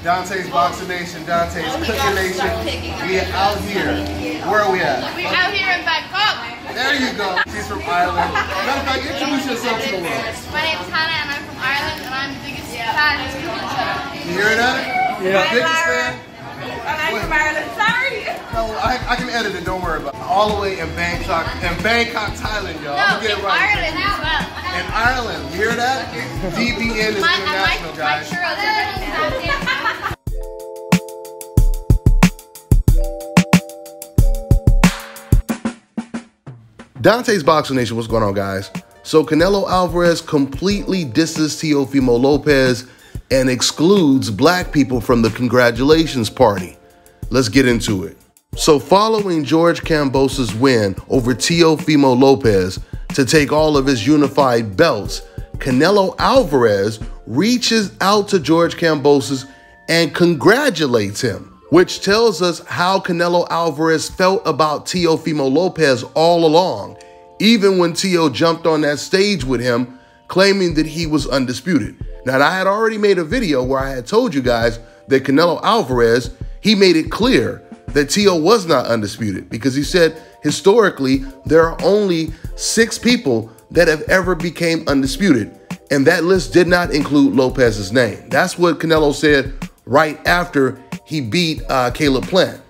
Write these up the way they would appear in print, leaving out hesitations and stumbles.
Dante's Boxing Nation, Dante's Cooking Nation. We are out here. Where are we at? We're out here in Bangkok. There you go. She's from Ireland. Matter of fact, introduce yourself to the world. My name's Hannah and I'm from Ireland and I'm the biggest fan of this cooking show. You hearing that? Yeah. Biggest fan? And I'm from Ireland. Sorry. No, I can edit it. Don't worry about it. All the way in Bangkok, Thailand, y'all. No, Get in right. Ireland as well. In Ireland, you hear that? DBN is international, My guys. churros are ready now. Dante's Boxing Nation, what's going on, guys? So Canelo Alvarez completely disses Teofimo Lopez and excludes black people from the congratulations party. Let's get into it. So following George Kambosos' win over Teofimo Lopez to take all of his unified belts, Canelo Alvarez reaches out to George Kambosos and congratulates him, which tells us how Canelo Alvarez felt about Teofimo Lopez all along, even when Teo jumped on that stage with him, claiming that he was undisputed. Now, I had already made a video where I had told you guys that Canelo Alvarez, he made it clear that Teo was not undisputed because he said historically there are only 6 people that have ever became undisputed, and that list did not include Lopez's name. That's what Canelo said right after he beat Caleb Plant.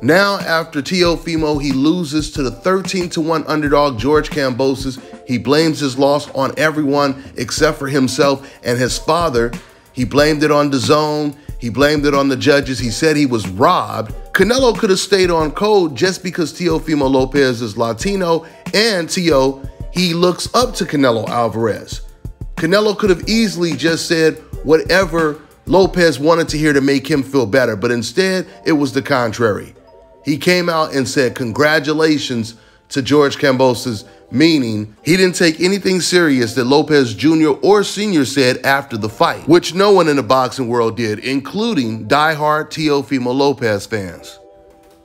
Now, after Teofimo, he loses to the 13-1 underdog George Kambosos. He blames his loss on everyone except for himself and his father. He blamed it on DAZN. He blamed it on the judges. He said he was robbed. Canelo could have stayed on code just because Teofimo Lopez is Latino, and Teo, he looks up to Canelo Alvarez. Canelo could have easily just said whatever Lopez wanted to hear to make him feel better, but instead, it was the contrary. He came out and said congratulations to George Kambosos, meaning he didn't take anything serious that Lopez Jr. or Sr. said after the fight, which no one in the boxing world did, including diehard Teofimo Lopez fans.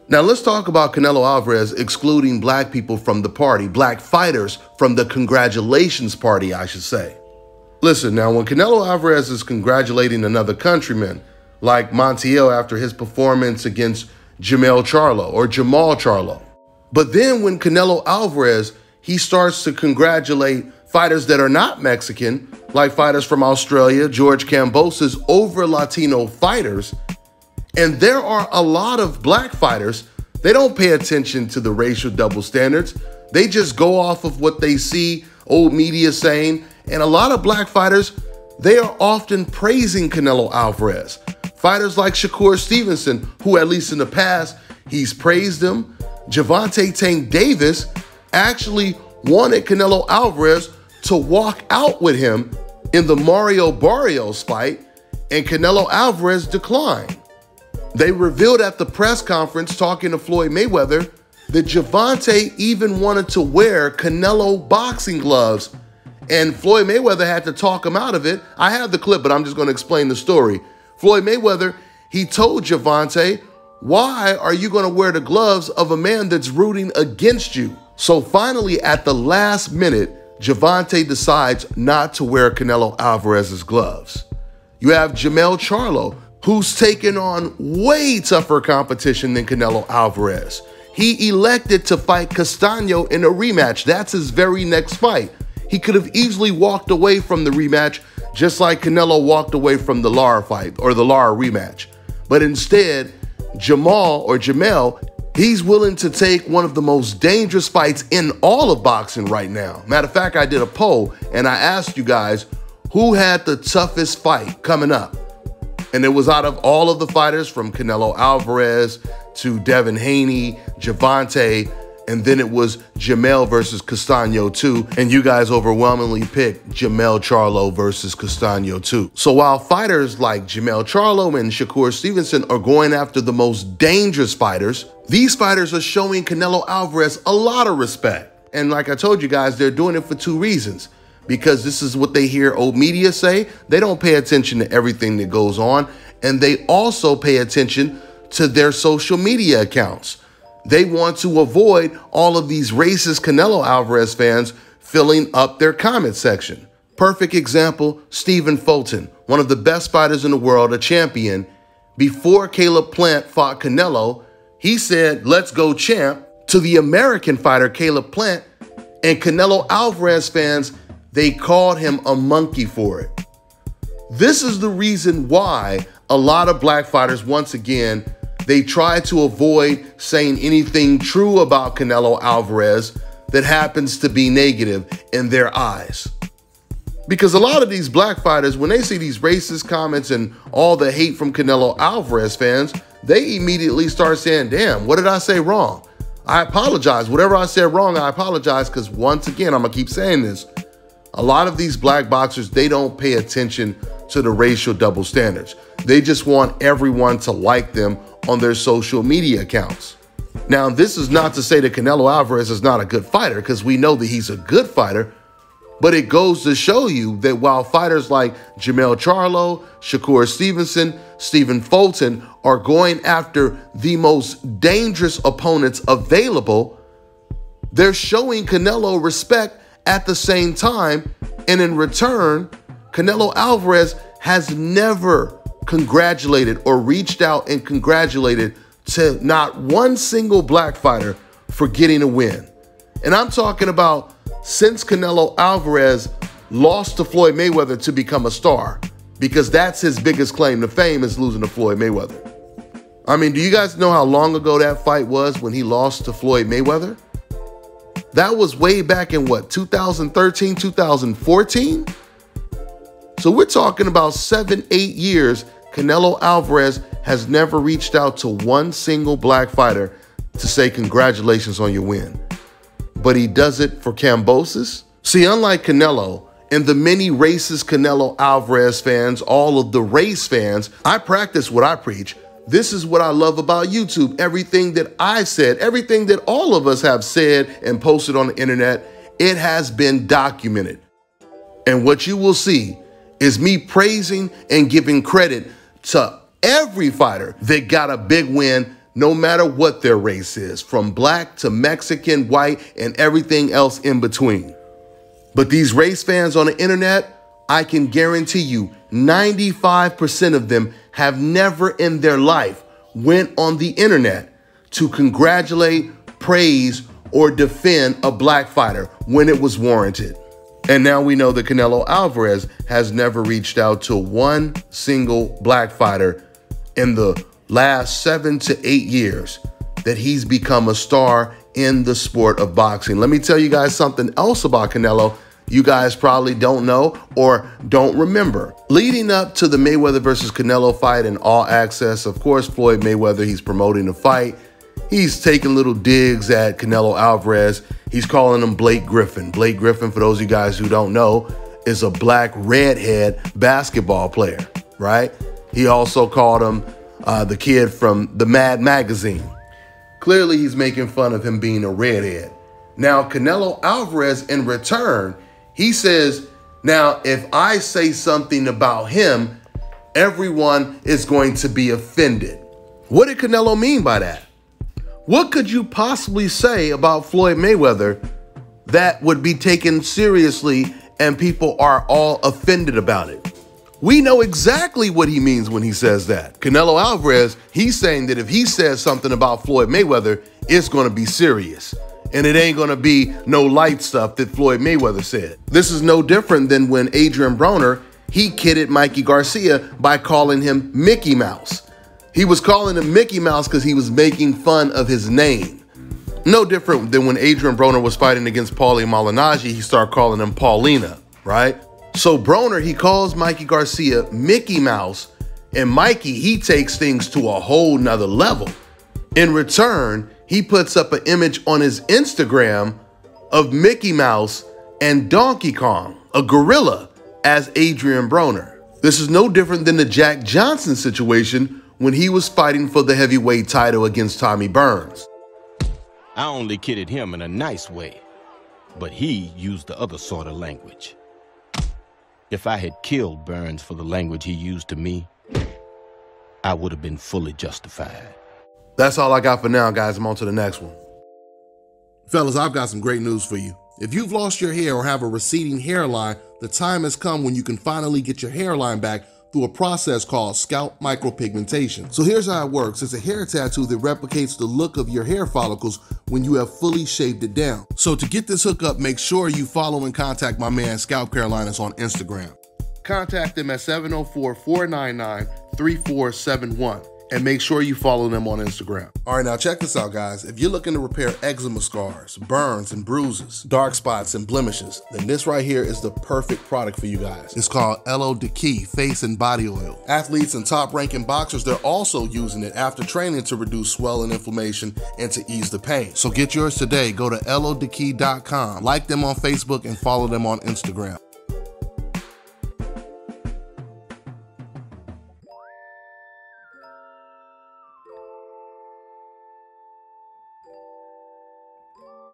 Now let's talk about Canelo Alvarez excluding black people from the party, black fighters from the congratulations party, I should say. Listen, now when Canelo Alvarez is congratulating another countryman, like Montiel after his performance against Jamal Charlo. But then when Canelo Alvarez, he starts to congratulate fighters that are not Mexican, like fighters from Australia, George Kambosos, over Latino fighters. And there are a lot of black fighters, they don't pay attention to the racial double standards. They just go off of what they see old media saying. And a lot of black fighters, they are often praising Canelo Alvarez. Fighters like Shakur Stevenson, who at least in the past, he's praised him. Gervonta Tank Davis actually wanted Canelo Alvarez to walk out with him in the Mario Barrios fight, and Canelo Alvarez declined. They revealed at the press conference talking to Floyd Mayweather that Gervonta even wanted to wear Canelo boxing gloves, and Floyd Mayweather had to talk him out of it. I have the clip, but I'm just going to explain the story. Floyd Mayweather, he told Gervonta, why are you going to wear the gloves of a man that's rooting against you? So finally, at the last minute, Gervonta decides not to wear Canelo Alvarez's gloves. You have Jamal Charlo, who's taken on way tougher competition than Canelo Alvarez. He elected to fight Castaño in a rematch. That's his very next fight. He could have easily walked away from the rematch, just like Canelo walked away from the Lara fight or the Lara rematch. But instead, Jamal, he's willing to take one of the most dangerous fights in all of boxing right now. Matter of fact, I did a poll and I asked you guys who had the toughest fight coming up. And it was out of all of the fighters from Canelo Alvarez to Devin Haney, Gervonta, and then it was Jamal versus Castaño 2, and you guys overwhelmingly picked Jamal Charlo versus Castaño 2. So while fighters like Jamal Charlo and Shakur Stevenson are going after the most dangerous fighters, these fighters are showing Canelo Alvarez a lot of respect. And like I told you guys, they're doing it for 2 reasons. Because this is what they hear old media say. They don't pay attention to everything that goes on, and they also pay attention to their social media accounts. They want to avoid all of these racist Canelo Alvarez fans filling up their comment section. Perfect example, Stephen Fulton, one of the best fighters in the world, a champion. Before Caleb Plant fought Canelo, he said, "Let's go, champ," to the American fighter Caleb Plant, and Canelo Alvarez fans, they called him a monkey for it. This is the reason why a lot of black fighters, once again, they try to avoid saying anything true about Canelo Alvarez that happens to be negative in their eyes. Because a lot of these black fighters, when they see these racist comments and all the hate from Canelo Alvarez fans, they immediately start saying, damn, what did I say wrong? I apologize. Whatever I said wrong, I apologize, because once again, I'm going to keep saying this. A lot of these black boxers, they don't pay attention to the racial double standards. They just want everyone to like them on their social media accounts. Now, this is not to say that Canelo Alvarez is not a good fighter, because we know that he's a good fighter, but it goes to show you that while fighters like Jermell Charlo, Shakur Stevenson, Stephen Fulton are going after the most dangerous opponents available, they're showing Canelo respect at the same time, and in return, Canelo Alvarez has never congratulated or reached out and congratulated to not one single black fighter for getting a win. And I'm talking about since Canelo Alvarez lost to Floyd Mayweather to become a star, because that's his biggest claim to fame, is losing to Floyd Mayweather. I mean, do you guys know how long ago that fight was when he lost to Floyd Mayweather? That was way back in what, 2013, 2014? So we're talking about 7, 8 years. Canelo Alvarez has never reached out to one single black fighter to say congratulations on your win. But he does it for Kambosos. See, unlike Canelo and the many racist Canelo Alvarez fans, all of the race fans, I practice what I preach. This is what I love about YouTube. Everything that I said, everything that all of us have said and posted on the internet, it has been documented. And what you will see is me praising and giving credit to every fighter that got a big win, no matter what their race is, from black to Mexican, white, and everything else in between. But these race fans on the internet, I can guarantee you 95% of them have never in their life went on the internet to congratulate, praise, or defend a black fighter when it was warranted. And now we know that Canelo Alvarez has never reached out to one single black fighter in the last 7 to 8 years that he's become a star in the sport of boxing. Let me tell you guys something else about Canelo you guys probably don't know or don't remember. Leading up to the Mayweather versus Canelo fight in All Access, of course, Floyd Mayweather, he's promoting the fight. He's taking little digs at Canelo Alvarez. He's calling him Blake Griffin. Blake Griffin, for those of you guys who don't know, is a black redhead basketball player, right? He also called him the kid from the Mad magazine. Clearly, he's making fun of him being a redhead. Now, Canelo Alvarez, in return, he says, now, if I say something about him, everyone is going to be offended. What did Canelo mean by that? What could you possibly say about Floyd Mayweather that would be taken seriously and people are all offended about it? We know exactly what he means when he says that. Canelo Alvarez, he's saying that if he says something about Floyd Mayweather, it's going to be serious. And it ain't going to be no light stuff that Floyd Mayweather said. This is no different than when Adrian Broner, he kidded Mikey Garcia by calling him Mickey Mouse. He was calling him Mickey Mouse because he was making fun of his name. No different than when Adrian Broner was fighting against Paulie Malignaggi, he started calling him Paulina, right? So Broner, he calls Mikey Garcia Mickey Mouse, and Mikey, he takes things to a whole nother level. In return, he puts up an image on his Instagram of Mickey Mouse and Donkey Kong, a gorilla, as Adrian Broner. This is no different than the Jack Johnson situation when he was fighting for the heavyweight title against Tommy Burns. I only kidded him in a nice way, but he used the other sort of language. If I had killed Burns for the language he used to me, I would have been fully justified. That's all I got for now, guys. I'm on to the next one. Fellas, I've got some great news for you. If you've lost your hair or have a receding hairline, the time has come when you can finally get your hairline back through a process called scalp micropigmentation. So here's how it works. It's a hair tattoo that replicates the look of your hair follicles when you have fully shaved it down. So to get this hookup, make sure you follow and contact my man Scalp Carolinas on Instagram. Contact them at 704-499-3471. And make sure you follow them on Instagram. All right, now check this out, guys. If you're looking to repair eczema scars, burns and bruises, dark spots and blemishes, then this right here is the perfect product for you guys. It's called Elo Deki Face and Body Oil. Athletes and top-ranking boxers, they're also using it after training to reduce swelling, inflammation, and to ease the pain. So get yours today. Go to elodeki.com, like them on Facebook, and follow them on Instagram.